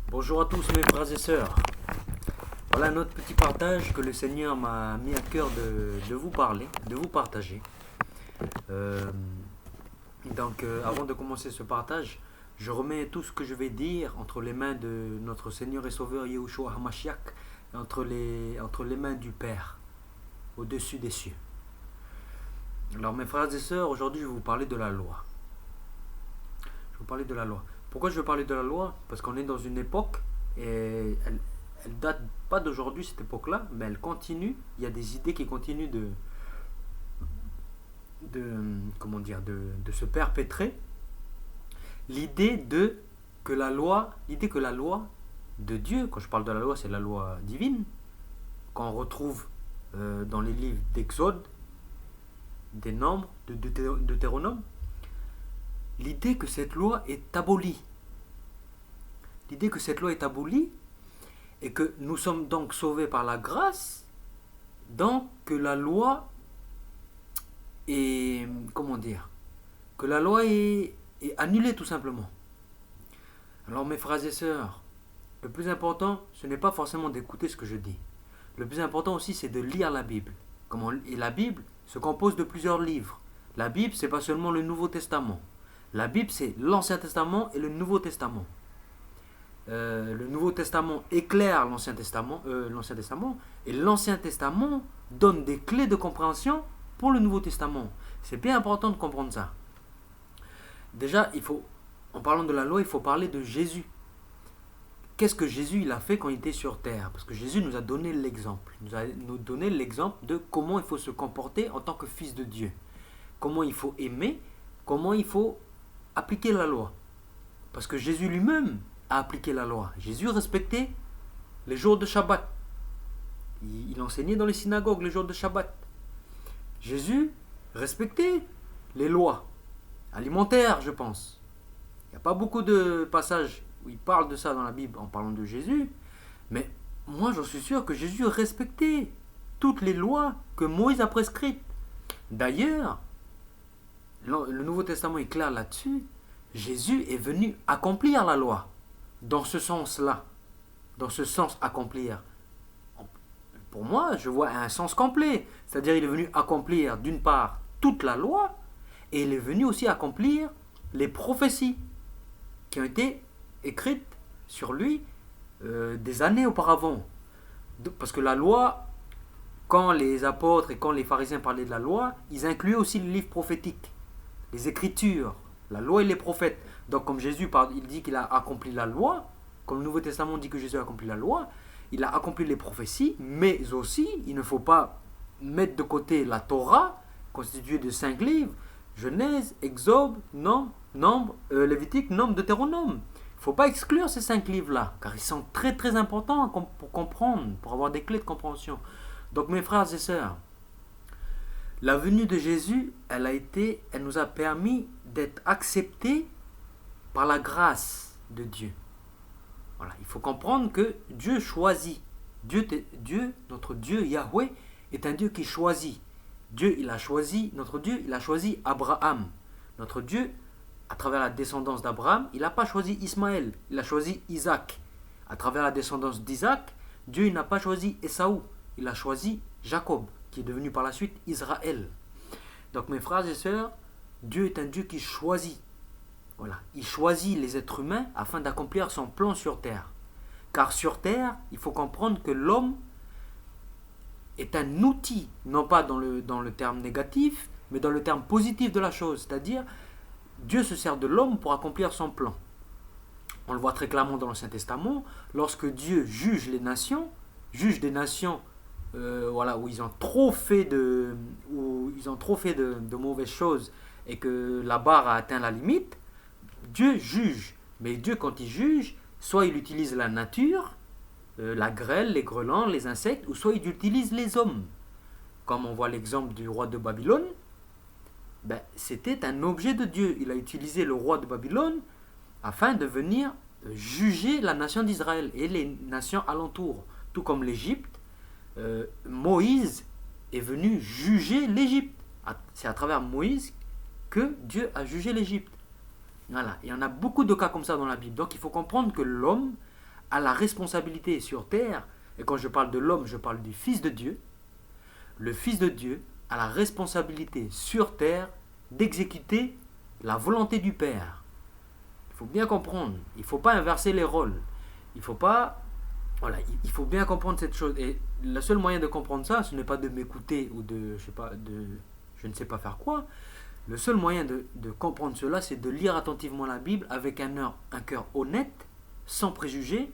Bonjour à tous mes frères et sœurs. Voilà notre petit partage que le Seigneur m'a mis à cœur de vous parler, de vous partager. Euh, Avant de commencer ce partage, je remets tout ce que je vais dire entre les mains de notre Seigneur et Sauveur Yahushua HaMashiach, entre les mains du Père, au-dessus des cieux. Alors mes frères et sœurs, aujourd'hui je vais vous parler de la loi. Je vais vous parler de la loi. Pourquoi je veux parler de la loi? Parce qu'on est dans une époque, et elle date pas d'aujourd'hui cette époque-là, mais elle continue. Il y a des idées qui continuent de se perpétrer. L'idée que la loi de Dieu, quand je parle de la loi, c'est la loi divine, qu'on retrouve dans les livres d'Exode, des Nombres, de Deutéronome. L'idée que cette loi est abolie. L'idée que cette loi est abolie et que nous sommes donc sauvés par la grâce, donc que la loi est, que la loi est annulée tout simplement. Alors mes frères et sœurs, le plus important, ce n'est pas forcément d'écouter ce que je dis. Le plus important aussi, c'est de lire la Bible. Et la Bible se compose de plusieurs livres. La Bible, c'est pas seulement le Nouveau Testament. La Bible, c'est l'Ancien Testament et le Nouveau Testament. Le Nouveau Testament éclaire l'Ancien Testament, et l'Ancien Testament donne des clés de compréhension pour le Nouveau Testament. C'est bien important de comprendre ça. Déjà, en parlant de la loi, il faut parler de Jésus. Qu'est-ce que Jésus il a fait quand il était sur terre? Parce que Jésus nous a donné l'exemple. Nous donné l'exemple de comment il faut se comporter en tant que fils de Dieu. Comment il faut aimer, comment il faut appliquer la loi. Parce que Jésus lui-même a appliqué la loi. Jésus respectait les jours de Shabbat. Il enseignait dans les synagogues les jours de Shabbat. Jésus respectait les lois alimentaires, je pense. Il n'y a pas beaucoup de passages où il parle de ça dans la Bible en parlant de Jésus, mais moi j'en suis sûr que Jésus respectait toutes les lois que Moïse a prescrites. D'ailleurs, le Nouveau Testament est clair là-dessus. Jésus est venu accomplir la loi. Dans ce sens-là. Dans ce sens accomplir. Pour moi, je vois un sens complet. C'est-à-dire il est venu accomplir d'une part toute la loi et il est venu aussi accomplir les prophéties qui ont été écrites sur lui des années auparavant. Parce que la loi, quand les apôtres et quand les pharisiens parlaient de la loi, ils incluaient aussi les livres prophétiques, les écritures, la loi et les prophètes. Donc comme Jésus il dit qu'il a accompli la loi, comme le Nouveau Testament dit que Jésus a accompli la loi, il a accompli les prophéties, mais aussi il ne faut pas mettre de côté la Torah, constituée de 5 livres, Genèse, Exode, Nombre, Lévitique, Nombre, Deutéronome. Il ne faut pas exclure ces 5 livres-là, car ils sont très très importants pour comprendre, pour avoir des clés de compréhension. Donc mes frères et sœurs, la venue de Jésus, elle nous a permis d'être acceptés par la grâce de Dieu. Voilà, il faut comprendre que Dieu choisit. Notre Dieu, Yahweh, est un Dieu qui choisit. Notre Dieu, il a choisi Abraham. Notre Dieu, à travers la descendance d'Abraham, il n'a pas choisi Ismaël, il a choisi Isaac. À travers la descendance d'Isaac, Dieu il n'a pas choisi Ésaü, il a choisi Jacob, qui est devenu par la suite Israël. Donc mes frères et sœurs, Dieu est un Dieu qui choisit. Voilà, il choisit les êtres humains afin d'accomplir son plan sur terre. Car sur terre, il faut comprendre que l'homme est un outil, non pas dans le terme négatif, mais dans le terme positif de la chose. C'est-à-dire, Dieu se sert de l'homme pour accomplir son plan. On le voit très clairement dans l'Ancien Testament, lorsque Dieu juge des nations, où ils ont trop fait de mauvaises choses et que la barre a atteint la limite, Dieu juge. Mais Dieu, quand il juge, soit il utilise la nature, la grêle, les grelans, les insectes, ou soit il utilise les hommes. Comme on voit l'exemple du roi de Babylone, c'était un objet de Dieu. Il a utilisé le roi de Babylone afin de venir juger la nation d'Israël et les nations alentours. Tout comme l'Égypte, Moïse est venu juger l'Égypte. C'est à travers Moïse que Dieu a jugé l'Égypte. Voilà, il y en a beaucoup de cas comme ça dans la Bible. Donc il faut comprendre que l'homme a la responsabilité sur terre, et quand je parle de l'homme, je parle du Fils de Dieu, le Fils de Dieu a la responsabilité sur terre d'exécuter la volonté du Père. Il faut bien comprendre, il ne faut pas inverser les rôles. Il faut pas, voilà, il faut bien comprendre cette chose. Et le seul moyen de comprendre ça, ce n'est pas de m'écouter ou de, je ne sais pas faire quoi. Le seul moyen de comprendre cela, c'est de lire attentivement la Bible avec un cœur honnête, sans préjugés,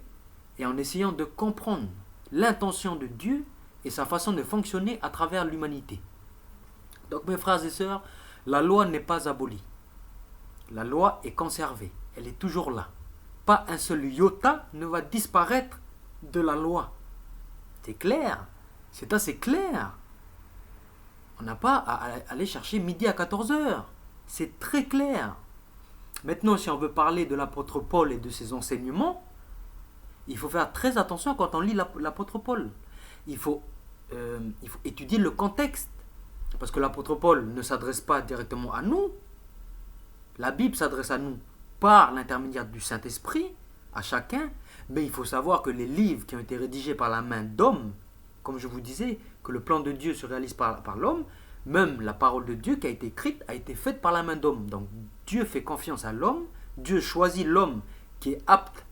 et en essayant de comprendre l'intention de Dieu et sa façon de fonctionner à travers l'humanité. Donc mes frères et sœurs, la loi n'est pas abolie. La loi est conservée, elle est toujours là. Pas un seul iota ne va disparaître de la loi. C'est clair, c'est assez clair. On n'a pas à aller chercher midi à 14h. C'est très clair. Maintenant, si on veut parler de l'apôtre Paul et de ses enseignements, il faut faire très attention quand on lit l'apôtre Paul. Il faut étudier le contexte. Parce que l'apôtre Paul ne s'adresse pas directement à nous. La Bible s'adresse à nous par l'intermédiaire du Saint-Esprit, à chacun. Mais il faut savoir que les livres qui ont été rédigés par la main d'hommes, comme je vous disais, que le plan de Dieu se réalise par l'homme, même la parole de Dieu qui a été écrite a été faite par la main d'homme. Donc Dieu fait confiance à l'homme, Dieu choisit l'homme qui est apte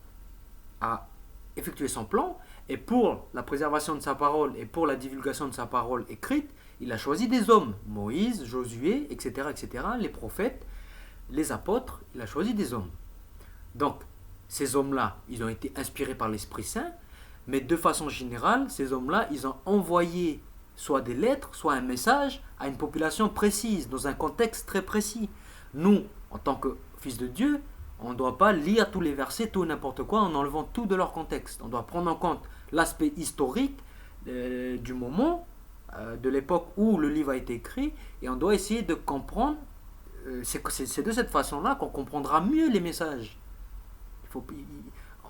à effectuer son plan, et pour la préservation de sa parole et pour la divulgation de sa parole écrite, il a choisi des hommes, Moïse, Josué, etc., etc., les prophètes, les apôtres, il a choisi des hommes. Donc, ces hommes-là, ils ont été inspirés par l'Esprit Saint, mais de façon générale, ces hommes-là, ils ont envoyé soit des lettres, soit un message à une population précise, dans un contexte très précis. Nous, en tant que fils de Dieu, on ne doit pas lire tous les versets, tout n'importe quoi, en enlevant tout de leur contexte. On doit prendre en compte l'aspect historique du moment, de l'époque où le livre a été écrit, et on doit essayer de comprendre. C'est de cette façon-là qu'on comprendra mieux les messages.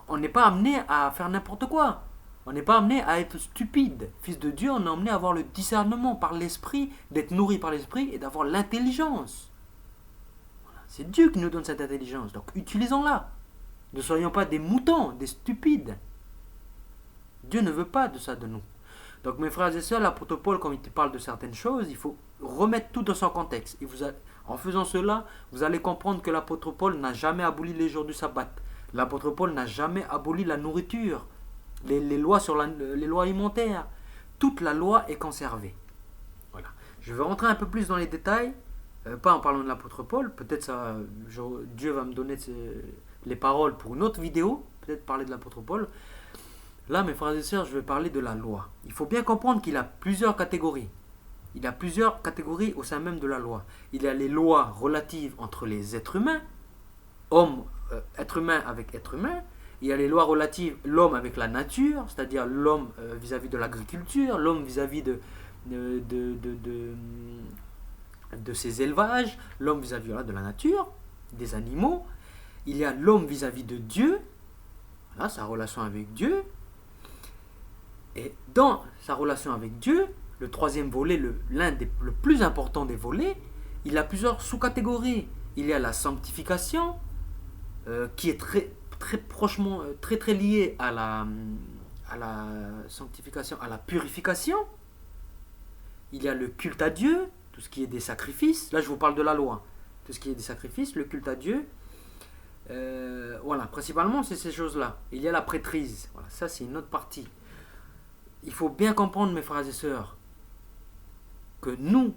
On n'est pas amené à faire n'importe quoi. On n'est pas amené à être stupide. Fils de Dieu, on est amené à avoir le discernement par l'esprit, d'être nourri par l'esprit et d'avoir l'intelligence. Voilà. C'est Dieu qui nous donne cette intelligence. Donc utilisons-la. Ne soyons pas des moutons, des stupides. Dieu ne veut pas de ça de nous. Donc mes frères et sœurs, l'apôtre Paul, quand il parle de certaines choses, il faut remettre tout dans son contexte. Et en faisant cela, vous allez comprendre que l'apôtre Paul n'a jamais aboli les jours du sabbat. L'apôtre Paul n'a jamais aboli la nourriture, les lois les lois alimentaires. Toute la loi est conservée. Voilà. Je vais rentrer un peu plus dans les détails, pas en parlant de l'apôtre Paul. Peut-être Dieu va me donner les paroles pour une autre vidéo, peut-être parler de l'apôtre Paul. Là, mes frères et sœurs, je vais parler de la loi. Il faut bien comprendre qu'il y a plusieurs catégories. Il y a plusieurs catégories au sein même de la loi. Il y a les lois relatives entre les êtres humains, être humain avec être humain. Il y a les lois relatives l'homme avec la nature, c'est-à-dire l'homme vis-à-vis de l'agriculture, l'homme vis-à-vis de ses élevages, l'homme vis-à-vis de la nature, des animaux. Il y a l'homme vis-à-vis de Dieu, voilà, sa relation avec Dieu. Et dans sa relation avec Dieu, le troisième volet, le plus important des volets, il y a plusieurs sous-catégories. Il y a la sanctification, qui est très prochement, très liée à la sanctification, à la purification. Il y a le culte à Dieu, tout ce qui est des sacrifices. Là, je vous parle de la loi. Tout ce qui est des sacrifices, le culte à Dieu. Voilà, principalement, c'est ces choses-là. Il y a la prêtrise. Voilà, ça, c'est une autre partie. Il faut bien comprendre, mes frères et sœurs, que nous,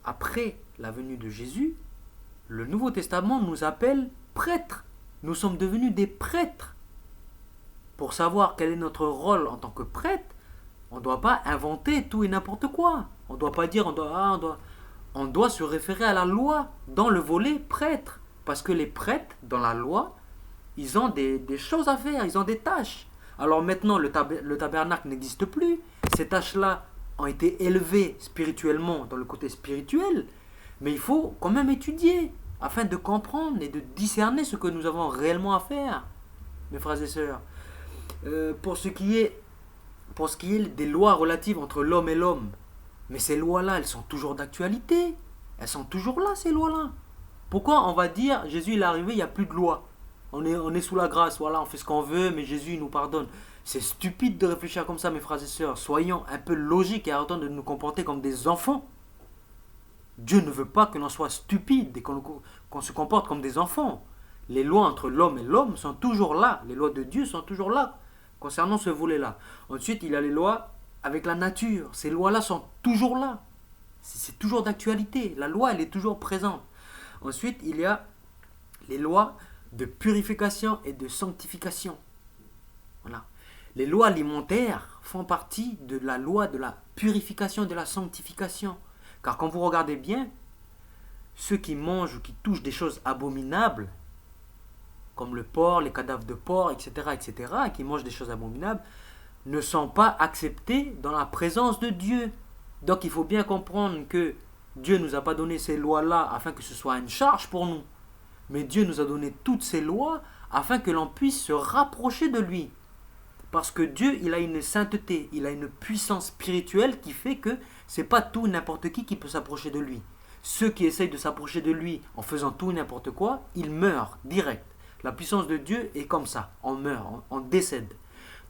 après la venue de Jésus, le Nouveau Testament nous appelle prêtres. Nous sommes devenus des prêtres. Pour savoir quel est notre rôle en tant que prêtre, on ne doit pas inventer tout et n'importe quoi. On ne doit pas dire, on doit se référer à la loi dans le volet prêtre. Parce que les prêtres, dans la loi, ils ont des choses à faire, ils ont des tâches. Alors maintenant, le tabernacle n'existe plus. Ces tâches-là ont été élevées spirituellement, dans le côté spirituel. Mais il faut quand même étudier, afin de comprendre et de discerner ce que nous avons réellement à faire, mes frères et sœurs. Pour ce qui est des lois relatives entre l'homme et l'homme, mais ces lois-là, elles sont toujours d'actualité. Elles sont toujours là, ces lois-là. Pourquoi on va dire, Jésus il est arrivé, il n'y a plus de loi? On est sous la grâce, voilà, on fait ce qu'on veut, mais Jésus il nous pardonne. C'est stupide de réfléchir comme ça, mes frères et sœurs. Soyons un peu logiques et arrêtons de nous comporter comme des enfants. Dieu ne veut pas que l'on soit stupide et qu'on se comporte comme des enfants. Les lois entre l'homme et l'homme sont toujours là. Les lois de Dieu sont toujours là, concernant ce volet-là. Ensuite, il y a les lois avec la nature. Ces lois-là sont toujours là. C'est toujours d'actualité. La loi, elle est toujours présente. Ensuite, il y a les lois de purification et de sanctification. Voilà. Les lois alimentaires font partie de la loi de la purification et de la sanctification. Car quand vous regardez bien, ceux qui mangent ou qui touchent des choses abominables, comme le porc, les cadavres de porc, etc., et qui mangent des choses abominables, ne sont pas acceptés dans la présence de Dieu. Donc il faut bien comprendre que Dieu ne nous a pas donné ces lois-là afin que ce soit une charge pour nous. Mais Dieu nous a donné toutes ces lois afin que l'on puisse se rapprocher de lui. Parce que Dieu, il a une sainteté, il a une puissance spirituelle qui fait que c'est pas tout n'importe qui peut s'approcher de lui. Ceux qui essayent de s'approcher de lui en faisant tout n'importe quoi, ils meurent direct. La puissance de Dieu est comme ça, on meurt, on décède.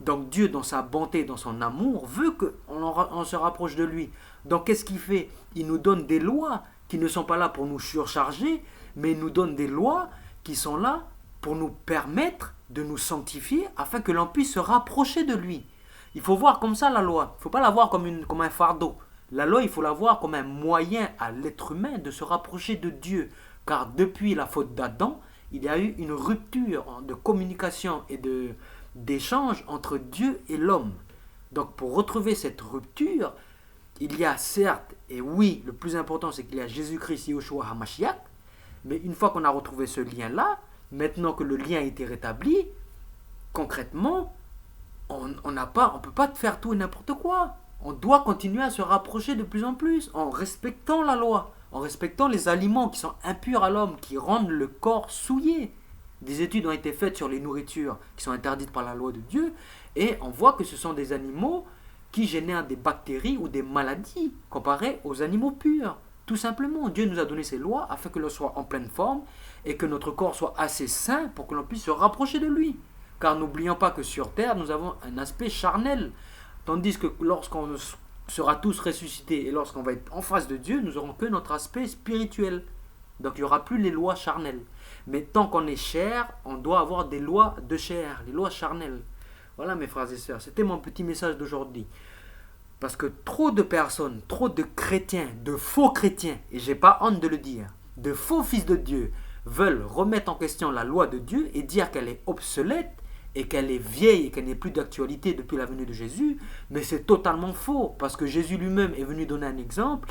Donc Dieu, dans sa bonté, dans son amour, veut qu'on se rapproche de lui. Donc qu'est-ce qu'il fait? Il nous donne des lois qui ne sont pas là pour nous surcharger, mais il nous donne des lois qui sont là pour nous permettre de nous sanctifier afin que l'on puisse se rapprocher de lui. Il faut voir comme ça la loi. Il ne faut pas la voir comme un fardeau. La loi, il faut la voir comme un moyen à l'être humain de se rapprocher de Dieu. Car depuis la faute d'Adam, il y a eu une rupture de communication et d'échange entre Dieu et l'homme. Donc pour retrouver cette rupture, il y a certes, et oui, le plus important c'est qu'il y a Jésus-Christ, Yahushua HaMashiach, mais une fois qu'on a retrouvé ce lien-là, maintenant que le lien a été rétabli, concrètement, on ne peut pas faire tout et n'importe quoi. On doit continuer à se rapprocher de plus en plus en respectant la loi, en respectant les aliments qui sont impurs à l'homme, qui rendent le corps souillé. Des études ont été faites sur les nourritures qui sont interdites par la loi de Dieu et on voit que ce sont des animaux qui génèrent des bactéries ou des maladies comparées aux animaux purs. Tout simplement, Dieu nous a donné ces lois afin que l'on soit en pleine forme et que notre corps soit assez sain pour que l'on puisse se rapprocher de lui. Car n'oublions pas que sur terre, nous avons un aspect charnel. Tandis que lorsqu'on sera tous ressuscités et lorsqu'on va être en face de Dieu, nous n'aurons que notre aspect spirituel. Donc il n'y aura plus les lois charnelles. Mais tant qu'on est chair, on doit avoir des lois de chair, les lois charnelles. Voilà mes frères et sœurs, c'était mon petit message d'aujourd'hui. Parce que trop de personnes, trop de chrétiens, de faux chrétiens, et j'ai pas honte de le dire, de faux fils de Dieu, veulent remettre en question la loi de Dieu et dire qu'elle est obsolète et qu'elle est vieille et qu'elle n'est plus d'actualité depuis la venue de Jésus, mais c'est totalement faux, parce que Jésus lui-même est venu donner un exemple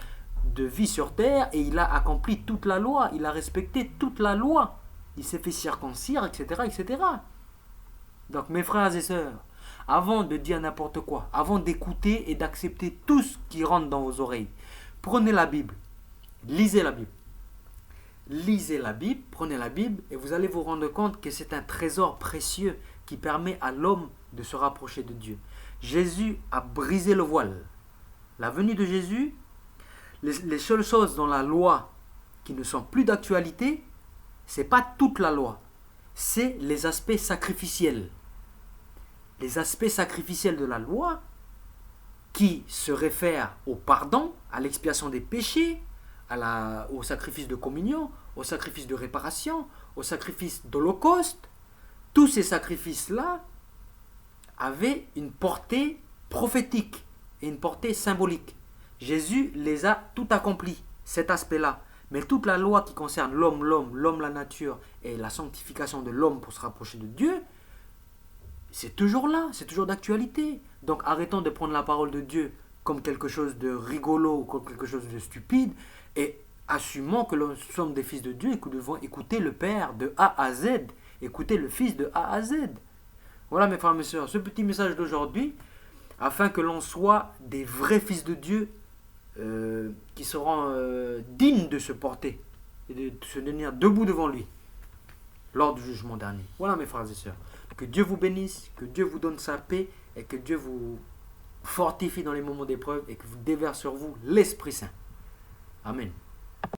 de vie sur terre et il a accompli toute la loi, il a respecté toute la loi, il s'est fait circoncire, etc., etc. Donc mes frères et sœurs, avant de dire n'importe quoi, avant d'écouter et d'accepter tout ce qui rentre dans vos oreilles, prenez la Bible, lisez la Bible. Lisez la Bible, prenez la Bible et vous allez vous rendre compte que c'est un trésor précieux qui permet à l'homme de se rapprocher de Dieu. Jésus a brisé le voile. La venue de Jésus, les seules choses dans la loi qui ne sont plus d'actualité, ce n'est pas toute la loi, c'est les aspects sacrificiels. Les aspects sacrificiels de la loi qui se réfèrent au pardon, à l'expiation des péchés, au sacrifice de communion, au sacrifice de réparation, au sacrifice d'holocauste. Tous ces sacrifices-là avaient une portée prophétique et une portée symbolique. Jésus les a tout accomplis, cet aspect-là. Mais toute la loi qui concerne l'homme, la nature et la sanctification de l'homme pour se rapprocher de Dieu, c'est toujours là, c'est toujours d'actualité. Donc arrêtons de prendre la parole de Dieu comme quelque chose de rigolo ou comme quelque chose de stupide et assumons que nous sommes des fils de Dieu et que nous devons écouter le Père de A à Z, écouter le Fils de A à Z. Voilà mes frères et mes sœurs, ce petit message d'aujourd'hui, afin que l'on soit des vrais fils de Dieu qui seront dignes de se porter et de se tenir debout devant lui lors du jugement dernier. Voilà mes frères et sœurs. Que Dieu vous bénisse, que Dieu vous donne sa paix et que Dieu vous fortifie dans les moments d'épreuve et que vous déverse sur vous l'Esprit Saint. Amen.